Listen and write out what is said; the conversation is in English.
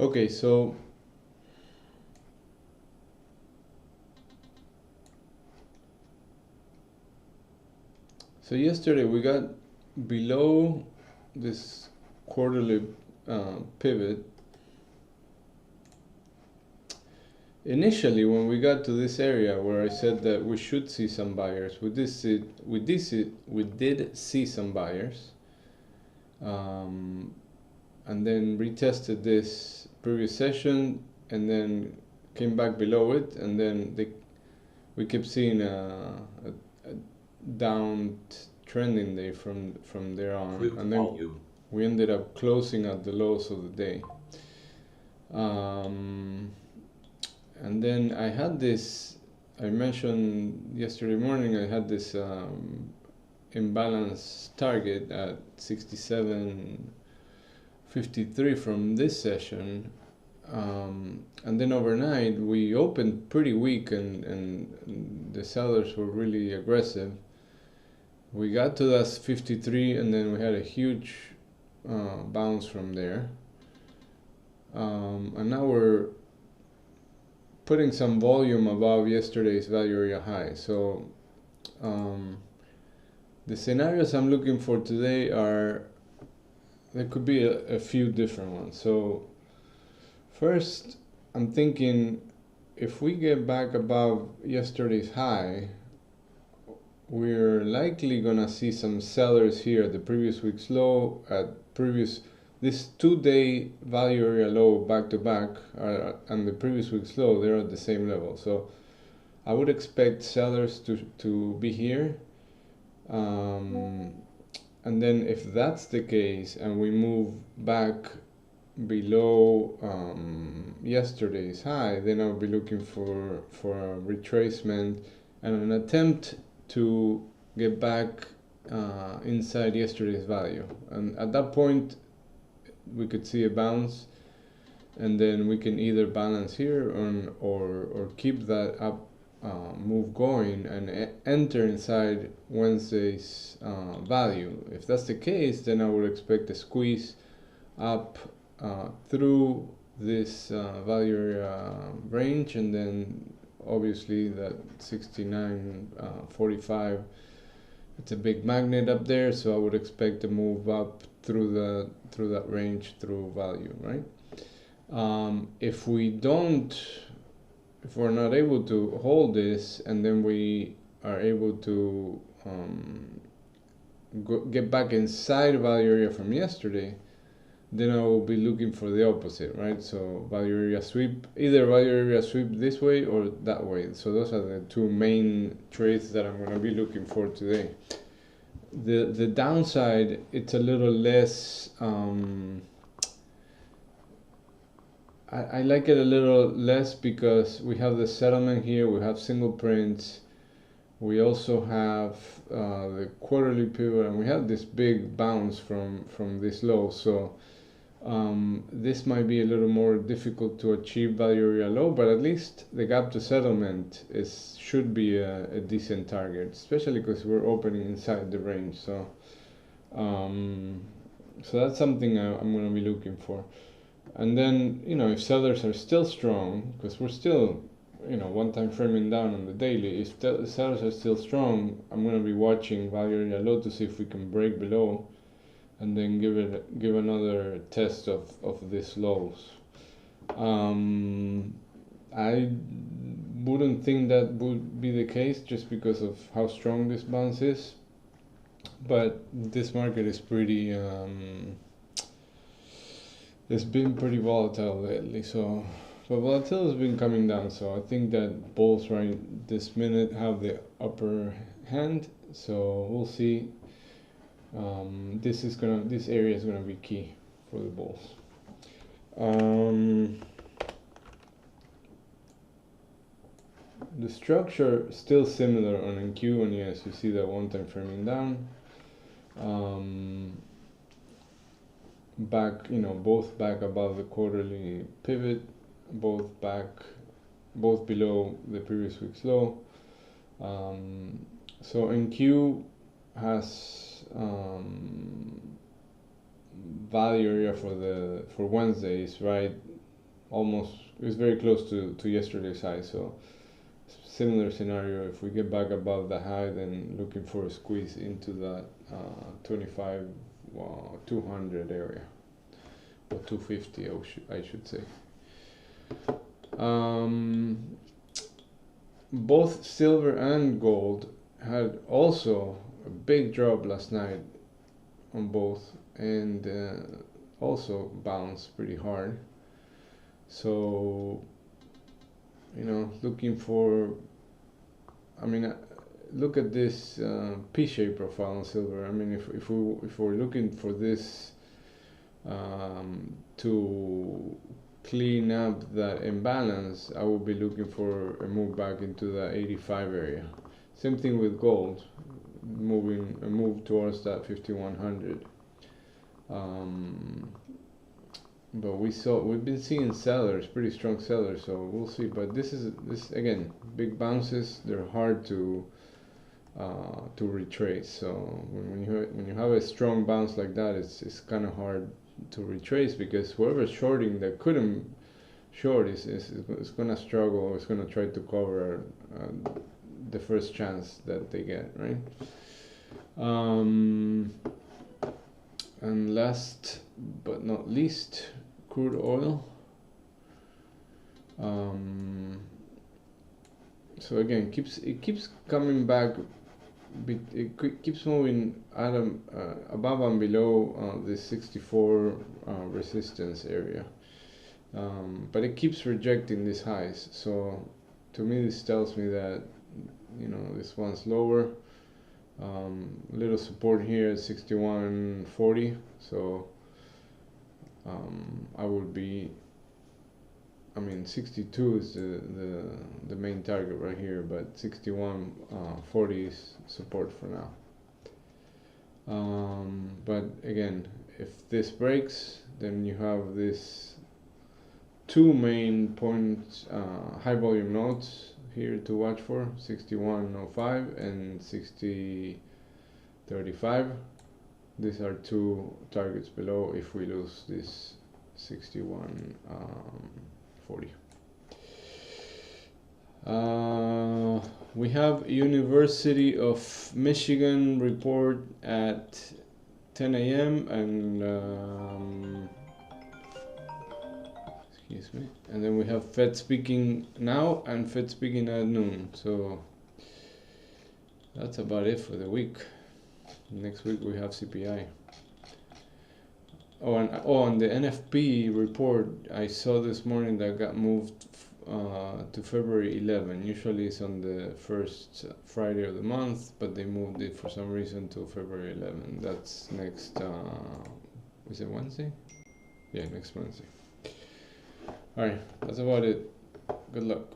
Okay, so yesterday we got below this quarterly pivot. Initially, when we got to this area where I said that we should see some buyers, we did see some buyers, and then retested this previous session, and then came back below it, and then we kept seeing a down trending day from there on, and then we ended up closing at the lows of the day. And then I had this, I mentioned yesterday morning, I had this imbalance target at 67.53 from this session. And then overnight we opened pretty weak, and the sellers were really aggressive. We got to that 53, and then we had a huge bounce from there. And now we're putting some volume above yesterday's value area high. So the scenarios I'm looking for today are, there could be a few different ones. So first, I'm thinking if we get back above yesterday's high, we're likely gonna see some sellers here at the previous week's low, at this 2-day value area low back to back, and the previous week's low, they're at the same level. So I would expect sellers to be here. And then if that's the case and we move back below yesterday's high, then I'll be looking for a retracement and an attempt to get back inside yesterday's value. And at that point, we could see a bounce, and then we can either balance here or keep that up move going and enter inside Wednesday's value. If that's the case, then I would expect a squeeze up through this value area range, and then obviously that 69.45, it's a big magnet up there, so I would expect to move up through that range through value, right? If we're not able to hold this, and then we are able to get back inside value area from yesterday, then I will be looking for the opposite, right? So value area sweep, either value area sweep this way or that way. So those are the two main trades that I'm going to be looking for today. The downside, it's a little less, I like it a little less because we have the settlement here, we have single prints, we also have the quarterly pivot, and we have this big bounce from this low. So this might be a little more difficult to achieve value area low, but at least the gap to settlement should be a decent target, especially because we're opening inside the range. So so that's something I'm going to be looking for. And then, if sellers are still strong, because we're still, one time framing down on the daily, if the sellers are still strong, I'm going to be watching value area low to see if we can break below, and then give another test of these lows. I wouldn't think that would be the case just because of how strong this bounce is, but this market is pretty it's been pretty volatile lately, so but volatility has been coming down, so I think that bulls right this minute have the upper hand, so we'll see. This area is gonna be key for the bulls. The structure still similar on NQ, and yes, you see that one time framing down. Back, both back above the quarterly pivot, both below the previous week's low. So NQ has value area for Wednesdays right almost, it's very close to yesterday's high. So similar scenario, if we get back above the high, then looking for a squeeze into that 25 200 area, or 250 I should say. Both silver and gold had also a big drop last night on both, and also bounced pretty hard. So, you know, looking for, I mean, look at this P-shaped profile on silver. I mean, if we're looking for this to clean up that imbalance, I will be looking for a move back into the 85 area. Same thing with gold, a move towards that 5100. But we've been seeing sellers, pretty strong sellers, so we'll see. But this again, big bounces, they're hard to retrace. So when you have a strong bounce like that, it's kind of hard to retrace, because whoever's shorting that couldn't short is gonna struggle. It's gonna try to cover the first chance that they get, right? And last but not least, crude oil. So again, it keeps coming back. It keeps moving above and below this 64 resistance area, but it keeps rejecting these highs. So to me, this tells me that, you know, this one's lower. Little support here at 61.40. So I would be, I mean, 62 is the main target right here, but 61.40 is support for now. But again, if this breaks, then you have this two main points, high volume nodes here to watch for, 61.05 and 60.35. These are two targets below if we lose this 61.40. We have University of Michigan report at 10 a.m. and excuse me, and then we have Fed speaking now and Fed speaking at noon. So that's about it for the week. Next week we have CPI. On the NFP report, I saw this morning that got moved to February 11. Usually it's on the first Friday of the month, but they moved it for some reason to February 11. That's next, is it Wednesday? Yeah, next Wednesday. Alright, that's about it. Good luck.